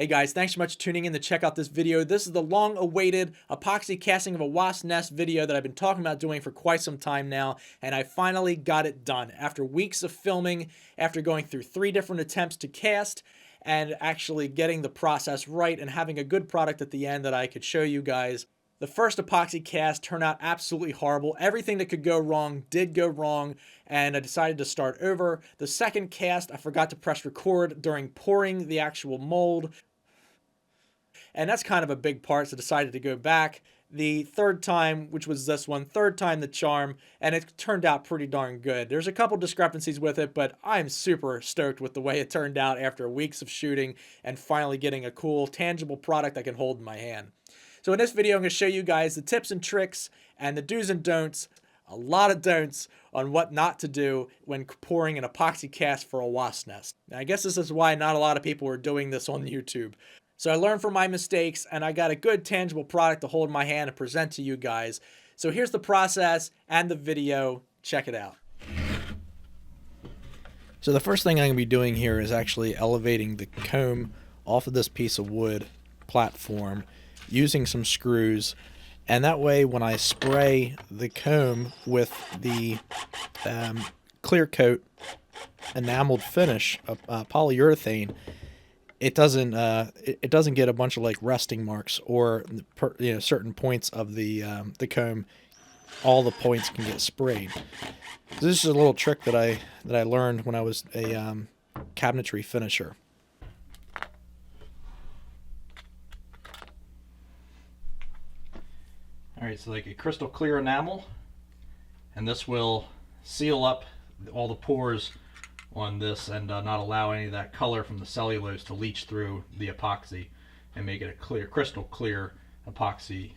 Hey guys, thanks so much for tuning in to check out this video. This is the long-awaited epoxy casting of a wasp nest video that I've been talking about doing for quite some time now, and I finally got it done. After weeks of filming, after going through 3 different attempts to cast, and actually getting the process right and having a good product at the end that I could show you guys. The first epoxy cast turned out absolutely horrible. Everything that could go wrong did go wrong, and I decided to start over. The second cast, I forgot to press record during pouring the actual mold, and that's kind of a big part, so I decided to go back. The third time, which was this one, third time the charm, and it turned out pretty darn good. There's a couple discrepancies with it, but I'm super stoked with the way it turned out after weeks of shooting and finally getting a cool, tangible product I can hold in my hand. So in this video, I'm going to show you guys the tips and tricks and the do's and don'ts, a lot of don'ts, on what not to do when pouring an epoxy cast for a wasp nest. Now, I guess this is why not a lot of people are doing this on YouTube. So I learned from my mistakes, and I got a good tangible product to hold in my hand and present to you guys. So here's the process and the video. Check it out. So the first thing I'm going to be doing here is actually elevating the comb off of this piece of wood platform using some screws, and that way when I spray the comb with the clear coat enameled finish of polyurethane, it doesn't get a bunch of like resting marks or certain points of the comb. All the points can get sprayed. So this is a little trick that I learned when I was a cabinetry finisher. All right, so like a crystal clear enamel, and this will seal up all the pores on this and not allow any of that color from the cellulose to leach through the epoxy and make it a clear, crystal clear epoxy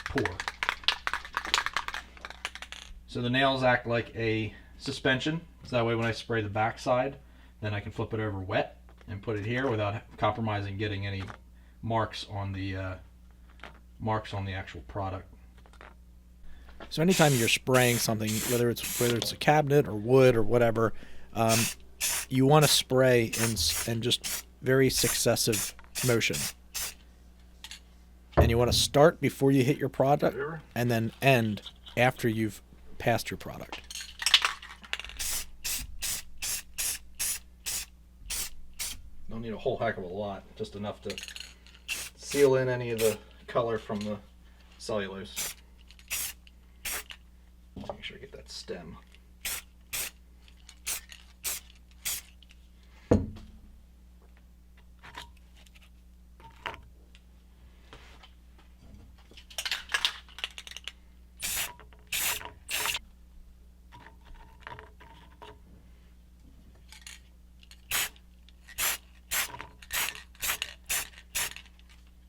pour. So the nails act like a suspension, so that way when I spray the back side, then I can flip it over wet and put it here without compromising getting any marks on the actual product. So anytime you're spraying something, whether it's a cabinet or wood or whatever, you want to spray in just very successive motion, and you want to start before you hit your product and then end after you've passed your product. Don't need a whole heck of a lot, just enough to seal in any of the color from the cellulose. Make sure I get that stem.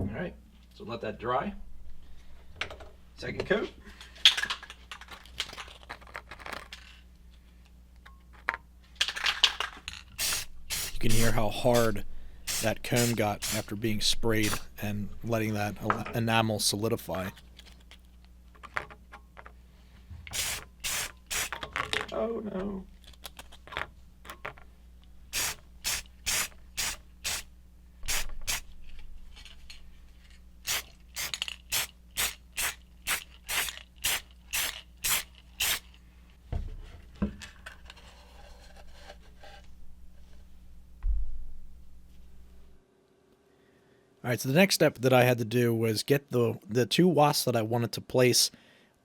Alright, so let that dry. Second coat. You can hear how hard that comb got after being sprayed and letting that enamel solidify. Oh no. Alright, so the next step that I had to do was get the 2 wasps that I wanted to place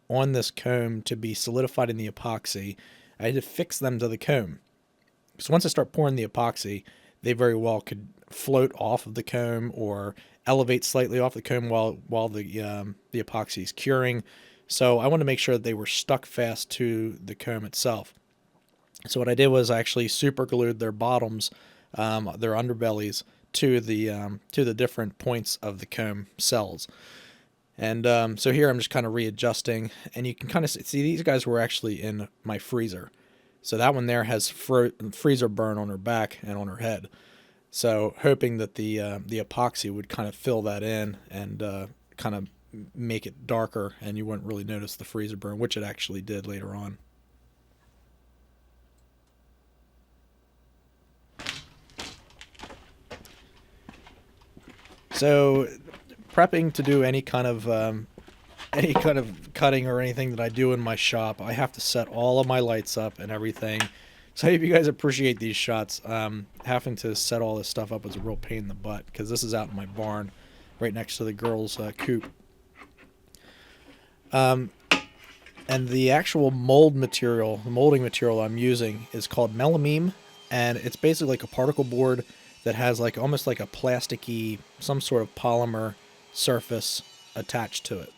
on this comb to be solidified in the epoxy. I had to fix them to the comb. Because once I start pouring the epoxy, they very well could float off of the comb or elevate slightly off the comb while the epoxy is curing. So I wanted to make sure that they were stuck fast to the comb itself. So what I did was I actually super glued their bottoms, their underbellies, to the different points of the comb cells. And so here I'm just kind of readjusting, and you can kind of see these guys were actually in my freezer. So that one there has freezer burn on her back and on her head. So hoping that the epoxy would kind of fill that in and kind of make it darker, and you wouldn't really notice the freezer burn, which it actually did later on. So prepping to do any kind of cutting or anything that I do in my shop, I have to set all of my lights up and everything. So I hope you guys appreciate these shots. Having to set all this stuff up was a real pain in the butt because this is out in my barn right next to the girls' coop. And the actual molding material I'm using is called melamine, and it's basically like a particle board that has like almost like a plasticky, some sort of polymer surface attached to it,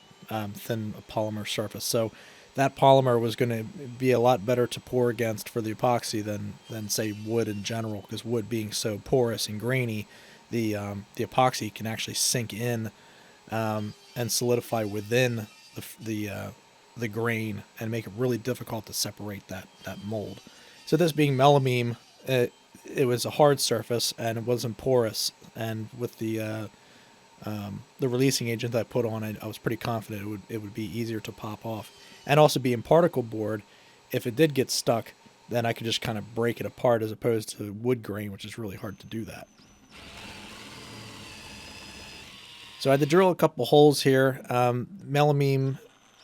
thin polymer surface. So that polymer was going to be a lot better to pour against for the epoxy than say wood in general, because wood being so porous and grainy, the epoxy can actually sink in and solidify within the grain and make it really difficult to separate that mold. So this being melamine, it was a hard surface and it wasn't porous, and with the releasing agent that I put on it, I was pretty confident it would be easier to pop off. And also being particle board, if it did get stuck, then I could just kind of break it apart, as opposed to wood grain, which is really hard to do that. So I had to drill a couple holes here. Melamine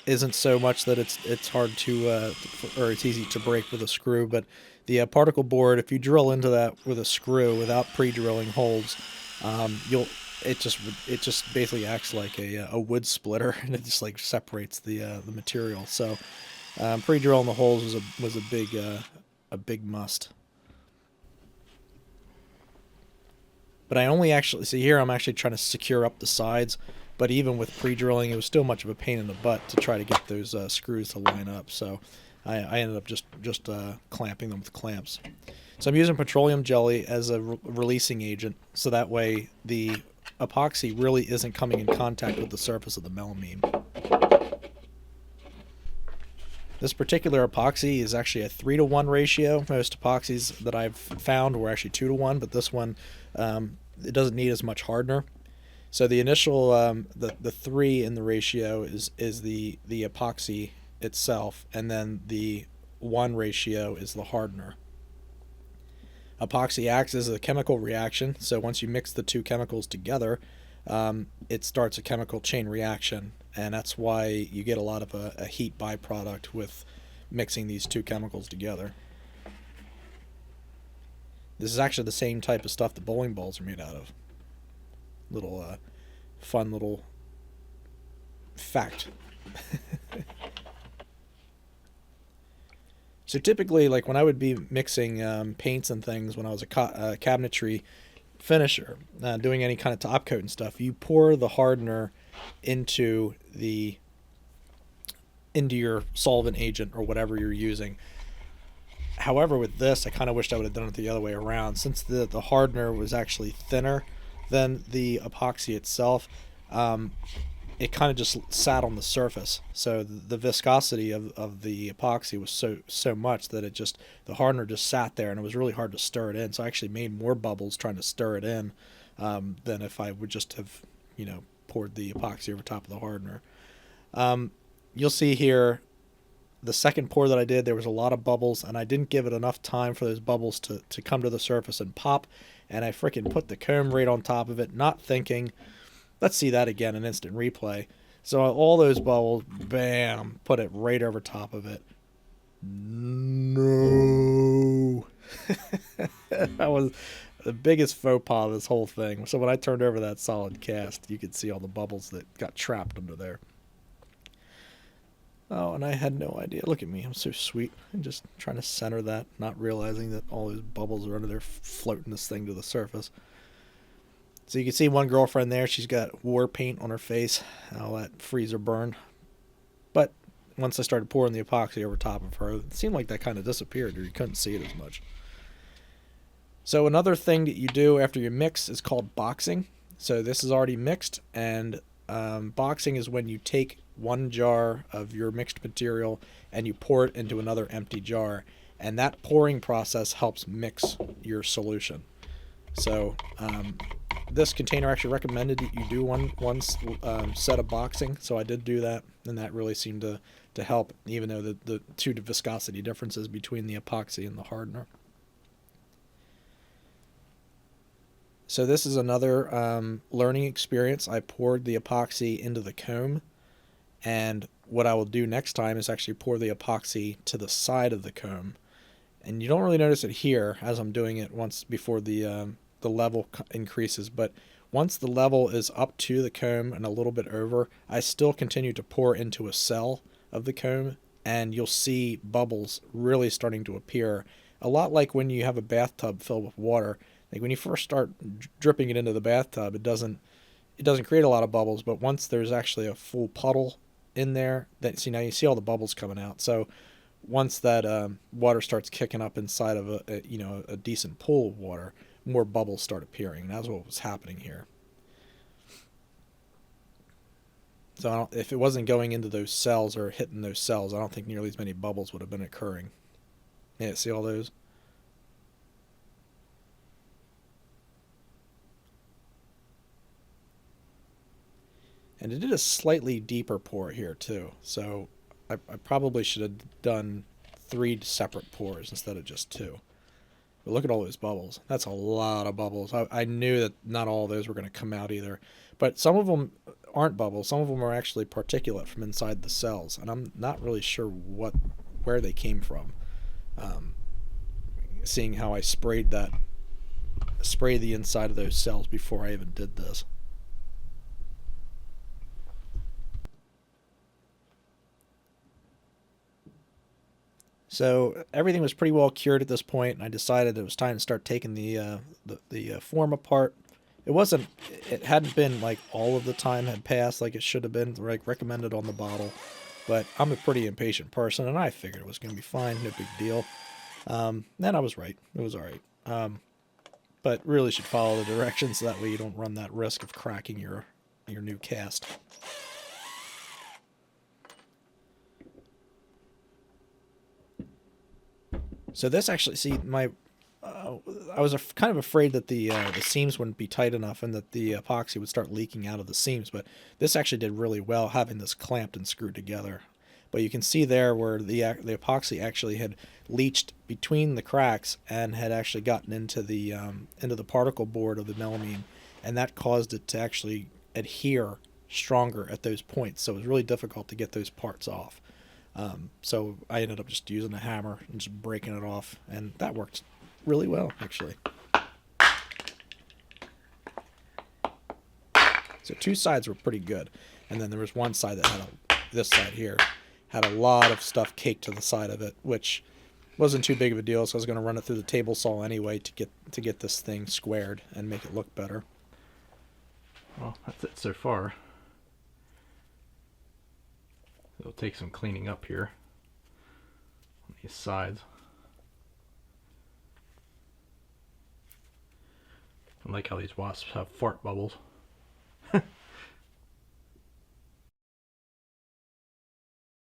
isn't so much that it's hard to or it's easy to break with a screw, but the particle board, if you drill into that with a screw without pre-drilling holes, it just basically acts like a wood splitter, and it just like separates the material. So pre-drilling the holes was a big must. But I only actually see here I'm actually trying to secure up the sides, but even with pre-drilling, it was still much of a pain in the butt to try to get those screws to line up. So I ended up just clamping them with clamps. So I'm using petroleum jelly as a releasing agent, so that way the epoxy really isn't coming in contact with the surface of the melamine. This particular epoxy is actually a 3-to-1 ratio. Most epoxies that I've found were actually 2-to-1, but this one, it doesn't need as much hardener. So the initial, the 3 in the ratio is the epoxy itself, and then the 1 ratio is the hardener. Epoxy acts as a chemical reaction, so once you mix the two chemicals together, it starts a chemical chain reaction, and that's why you get a lot of a heat byproduct with mixing these two chemicals together. This is actually the same type of stuff the bowling balls are made out of. Little fun little fact. So typically, like when I would be mixing paints and things when I was a cabinetry finisher, doing any kind of top coat and stuff, you pour the hardener into your solvent agent or whatever you're using. However, with this, I kind of wished I would have done it the other way around. Since the hardener was actually thinner than the epoxy itself, it kind of just sat on the surface. So the viscosity of the epoxy was so much that the hardener just sat there, and it was really hard to stir it in. So I actually made more bubbles trying to stir it in than if I would just have, poured the epoxy over top of the hardener. You'll see here, the second pour that I did, there was a lot of bubbles, and I didn't give it enough time for those bubbles to come to the surface and pop, and I freaking put the comb right on top of it, not thinking. Let's see that again, an instant replay. So all those bubbles, bam, put it right over top of it. No. That was the biggest faux pas of this whole thing. So when I turned over that solid cast, you could see all the bubbles that got trapped under there. Oh, and I had no idea. Look at me. I'm so sweet. I'm just trying to center that, not realizing that all those bubbles are under there floating this thing to the surface. So you can see one girlfriend there. She's got war paint on her face. All that freezer burn. But once I started pouring the epoxy over top of her, it seemed like that kind of disappeared, or you couldn't see it as much. So another thing that you do after you mix is called boxing. So this is already mixed, and boxing is when you take one jar of your mixed material and you pour it into another empty jar, and that pouring process helps mix your solution. So this container actually recommended that you do one set of boxing, so I did do that, and that really seemed to help, even though the two viscosity differences between the epoxy and the hardener. So this is another learning experience. I poured the epoxy into the comb, and what I will do next time is actually pour the epoxy to the side of the comb. And you don't really notice it here as I'm doing it once before the level increases, but once the level is up to the comb and a little bit over, I still continue to pour into a cell of the comb, and you'll see bubbles really starting to appear. A lot like when you have a bathtub filled with water. Like when you first start dripping it into the bathtub, it doesn't create a lot of bubbles, but once there's actually a full puddle in there, that see, now you see all the bubbles coming out. So once that water starts kicking up inside of a decent pool of water, more bubbles start appearing. And that's what was happening here. So if it wasn't going into those cells or hitting those cells, I don't think nearly as many bubbles would have been occurring. Yeah, see all those? And it did a slightly deeper pour here too. So I probably should have done 3 separate pours instead of just 2. But look at all those bubbles. That's a lot of bubbles. I knew that not all of those were going to come out either. But some of them aren't bubbles. Some of them are actually particulate from inside the cells. And I'm not really sure where they came from. Seeing how I sprayed the inside of those cells before I even did this. So everything was pretty well cured at this point, and I decided it was time to start taking the form apart. It hadn't been like all of the time had passed like it should have been, like recommended on the bottle. But I'm a pretty impatient person, and I figured it was going to be fine, no big deal. And I was right. It was all right. But really should follow the directions so that way you don't run that risk of cracking your new cast. So this actually, see, I was kind of afraid that the seams wouldn't be tight enough and that the epoxy would start leaking out of the seams, but this actually did really well having this clamped and screwed together. But you can see there where the epoxy actually had leached between the cracks and had actually gotten into the particle board of the melamine, and that caused it to actually adhere stronger at those points. So it was really difficult to get those parts off. So I ended up just using a hammer and just breaking it off, and that worked really well, actually. So 2 sides were pretty good, and then there was one side that had this side here had a lot of stuff caked to the side of it, which wasn't too big of a deal, so I was going to run it through the table saw anyway to get this thing squared and make it look better. Well, that's it so far. It'll take some cleaning up here on these sides. I like how these wasps have fart bubbles.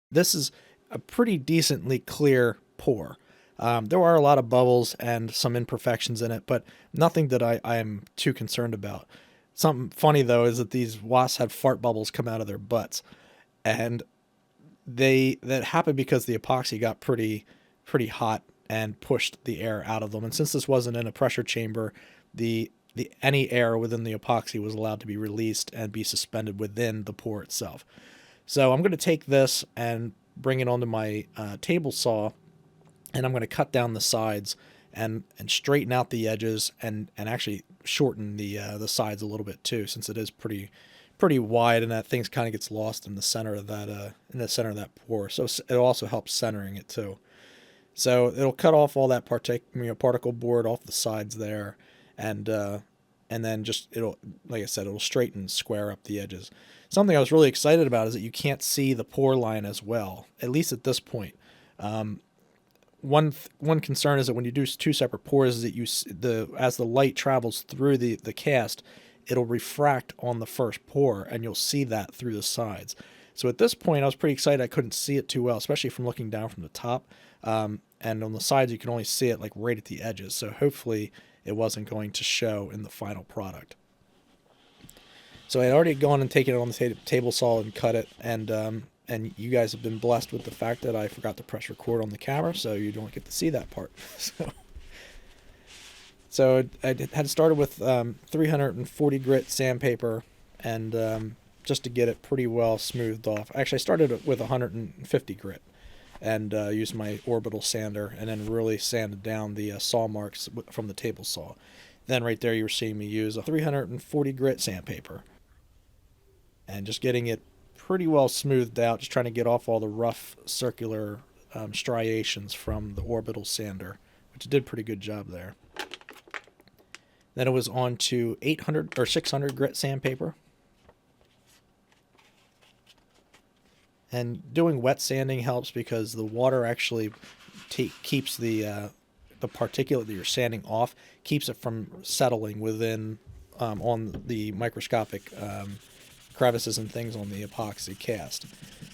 This is a pretty decently clear pour. There are a lot of bubbles and some imperfections in it, but nothing that I am too concerned about. Something funny, though, is that these wasps had fart bubbles come out of their butts. And that happened because the epoxy got pretty hot and pushed the air out of them. And since this wasn't in a pressure chamber, any air within the epoxy was allowed to be released and be suspended within the pour itself. So I'm going to take this and bring it onto my table saw, and I'm going to cut down the sides and straighten out the edges and actually shorten the sides a little bit too, since it is pretty wide, and that thing kind of gets lost in the center of that pour. So it also helps centering it too. So it'll cut off all that particle board off the sides there, and then just like I said, it'll straighten and square up the edges. Something I was really excited about is that you can't see the pour line as well, at least at this point. One concern is that when you do 2 separate pours, is that as the light travels through the cast, it'll refract on the first pour, and you'll see that through the sides. So at this point, I was pretty excited. I couldn't see it too well, especially from looking down from the top. And on the sides, you can only see it like right at the edges. So hopefully it wasn't going to show in the final product. So I had already gone and taken it on the table saw and cut it, and you guys have been blessed with the fact that I forgot to press record on the camera, so you don't get to see that part. So So I had started with 340 grit sandpaper, and just to get it pretty well smoothed off. Actually, I started with 150 grit, and used my orbital sander, and then really sanded down the saw marks from the table saw. Then right there you were seeing me use a 340 grit sandpaper, and just getting it pretty well smoothed out, just trying to get off all the rough circular striations from the orbital sander, which did a pretty good job there. Then it was on to 800 or 600 grit sandpaper. And doing wet sanding helps because the water actually keeps the particulate that you're sanding off, keeps it from settling within on the microscopic crevices and things on the epoxy cast.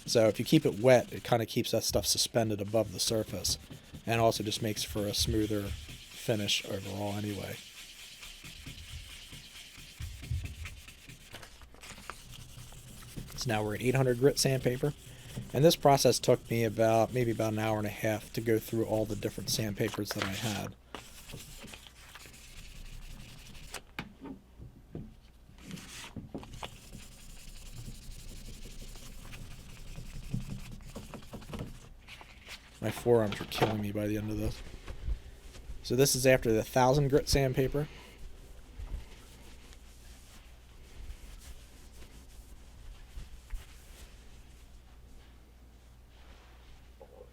So if you keep it wet, it kind of keeps that stuff suspended above the surface, and also just makes for a smoother finish overall anyway. So now we're at 800 grit sandpaper, and this process took me maybe about an hour and a half to go through all the different sandpapers that I had. My forearms are killing me by the end of this. So this is after the 1000 grit sandpaper.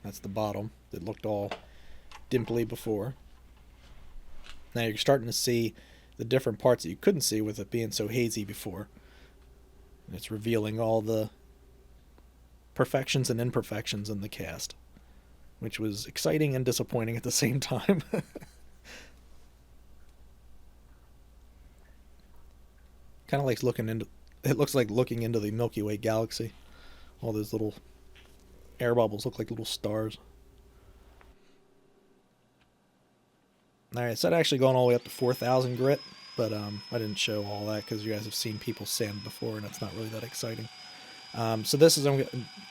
That's the bottom that looked all dimply before. Now you're starting to see the different parts that you couldn't see with it being so hazy before. And it's revealing all the perfections and imperfections in the cast, which was exciting and disappointing at the same time. Kind of like it looks like looking into the Milky Way galaxy. All those little air bubbles look like little stars. Alright, so that actually going all the way up to 4000 grit, but I didn't show all that because you guys have seen people sand before, and it's not really that exciting. So this is, I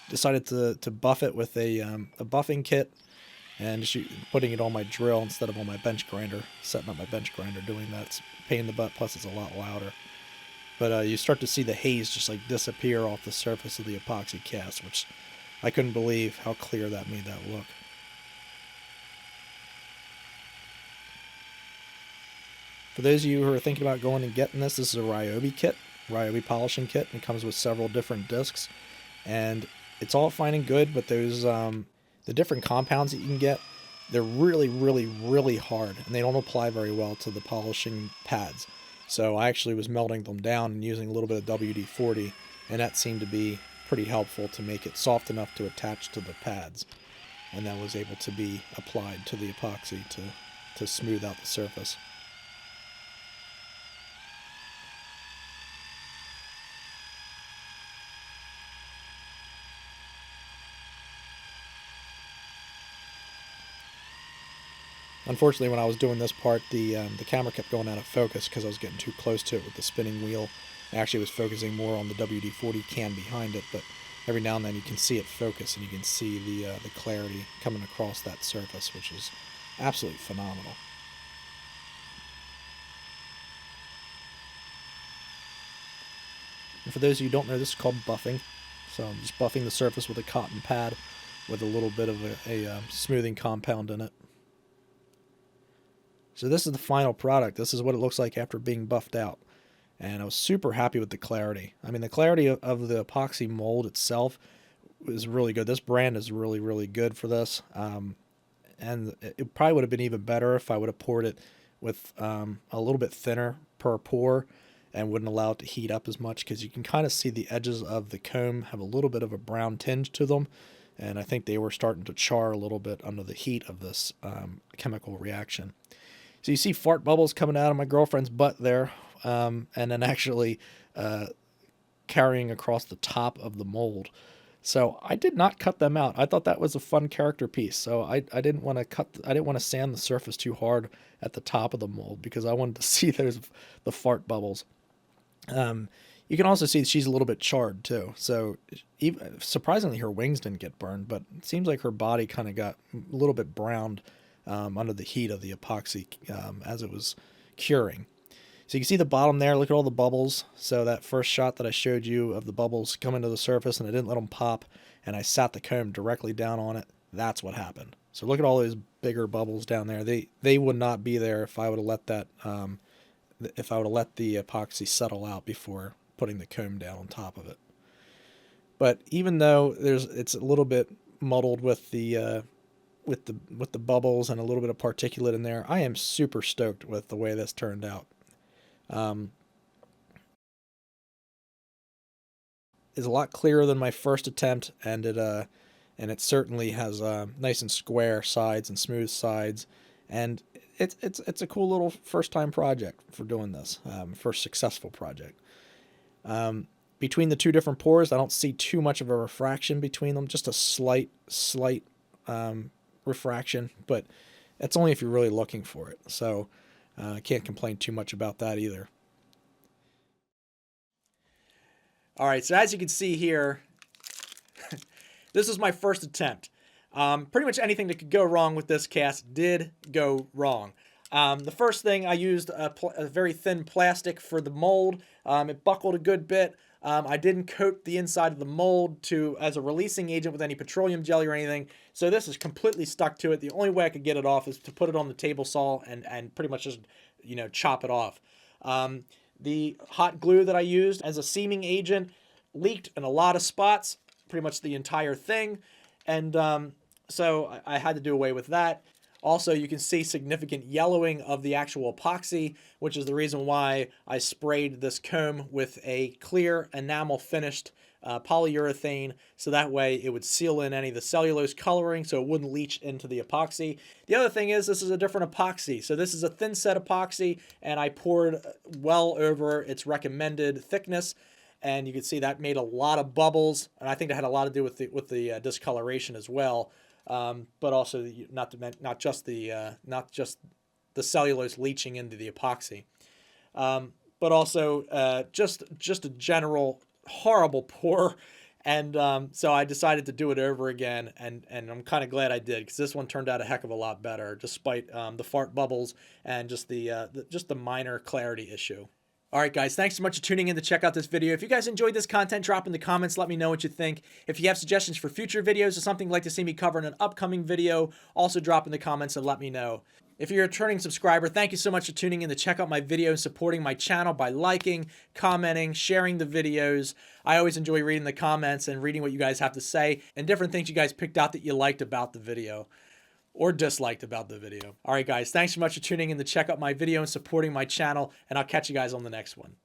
decided to buff it with a buffing kit, and just putting it on my drill instead of on my bench grinder, setting up my bench grinder, doing that's a pain in the butt, plus it's a lot louder. But you start to see the haze just like disappear off the surface of the epoxy cast, which I couldn't believe how clear that made that look. For those of you who are thinking about going and getting this is a Ryobi kit, Ryobi polishing kit. It comes with several different discs, and it's all fine and good, but those the different compounds that you can get, they're really, really, really hard, and they don't apply very well to the polishing pads. So I actually was melting them down and using a little bit of WD-40, and that seemed to be pretty helpful to make it soft enough to attach to the pads, and that was able to be applied to the epoxy to smooth out the surface. Unfortunately, when I was doing this part, the camera kept going out of focus because I was getting too close to it with the spinning wheel. I actually was focusing more on the WD-40 can behind it, but every now and then you can see it focus, and you can see the clarity coming across that surface, which is absolutely phenomenal. And for those of you who don't know, this is called buffing. So I'm just buffing the surface with a cotton pad with a little bit of a smoothing compound in it. So this is the final product. This is what it looks like after being buffed out. And I was super happy with the clarity. I mean, the clarity of the epoxy mold itself is really good. This brand is really, really good for this. And it probably would have been even better if I would have poured it with a little bit thinner per pour and wouldn't allow it to heat up as much, because you can kind of see the edges of the comb have a little bit of a brown tinge to them. And I think they were starting to char a little bit under the heat of this chemical reaction. So you see fart bubbles coming out of my girlfriend's butt there, and then actually carrying across the top of the mold. So I did not cut them out. I thought that was a fun character piece. So I didn't want to sand the surface too hard at the top of the mold, because I wanted to see the fart bubbles. You can also see she's a little bit charred too. So surprisingly, her wings didn't get burned, but it seems like her body kind of got a little bit browned under the heat of the epoxy as it was curing. So you can see the bottom there, look at all the bubbles. So that first shot that I showed you of the bubbles coming to the surface and I didn't let them pop, and I sat the comb directly down on it, that's what happened. So look at all those bigger bubbles down there. They would not be there if I would have let that if I would have let the epoxy settle out before putting the comb down on top of it. But even though it's a little bit muddled with the bubbles and a little bit of particulate in there, I am super stoked with the way this turned out. Is a lot clearer than my first attempt, and it certainly has nice and square sides and smooth sides, and it's a cool little first time project for doing this, first successful project. Between the two different pores, I don't see too much of a refraction between them, just a slight refraction, but that's only if you're really looking for it. So I can't complain too much about that either. All right, so as you can see here, this was my first attempt. Pretty much anything that could go wrong with this cast did go wrong. The first thing, I used a very thin plastic for the mold. It buckled a good bit. I didn't coat the inside of the mold as a releasing agent with any petroleum jelly or anything, so this is completely stuck to it. The only way I could get it off is to put it on the table saw and pretty much just, chop it off. The hot glue that I used as a seaming agent leaked in a lot of spots, pretty much the entire thing, and so I had to do away with that. Also, you can see significant yellowing of the actual epoxy, which is the reason why I sprayed this comb with a clear enamel finished polyurethane, so that way it would seal in any of the cellulose coloring so it wouldn't leach into the epoxy. The other thing is, this is a different epoxy. So this is a thin set epoxy, and I poured well over its recommended thickness, and you can see that made a lot of bubbles, and I think that had a lot to do with the discoloration as well. But also not just the cellulose leaching into the epoxy, but also just a general horrible pour, and so I decided to do it over again, and I'm kind of glad I did, because this one turned out a heck of a lot better, despite the fart bubbles and just the minor clarity issue. All right, guys, thanks so much for tuning in to check out this video. If you guys enjoyed this content, drop in the comments, let me know what you think. If you have suggestions for future videos or something you'd like to see me cover in an upcoming video, also drop in the comments and let me know. If you're a returning subscriber, thank you so much for tuning in to check out my video and supporting my channel by liking, commenting, sharing the videos. I always enjoy reading the comments and reading what you guys have to say and different things you guys picked out that you liked about the video or disliked about the video. All right, guys, thanks so much for tuning in to check out my video and supporting my channel, and I'll catch you guys on the next one.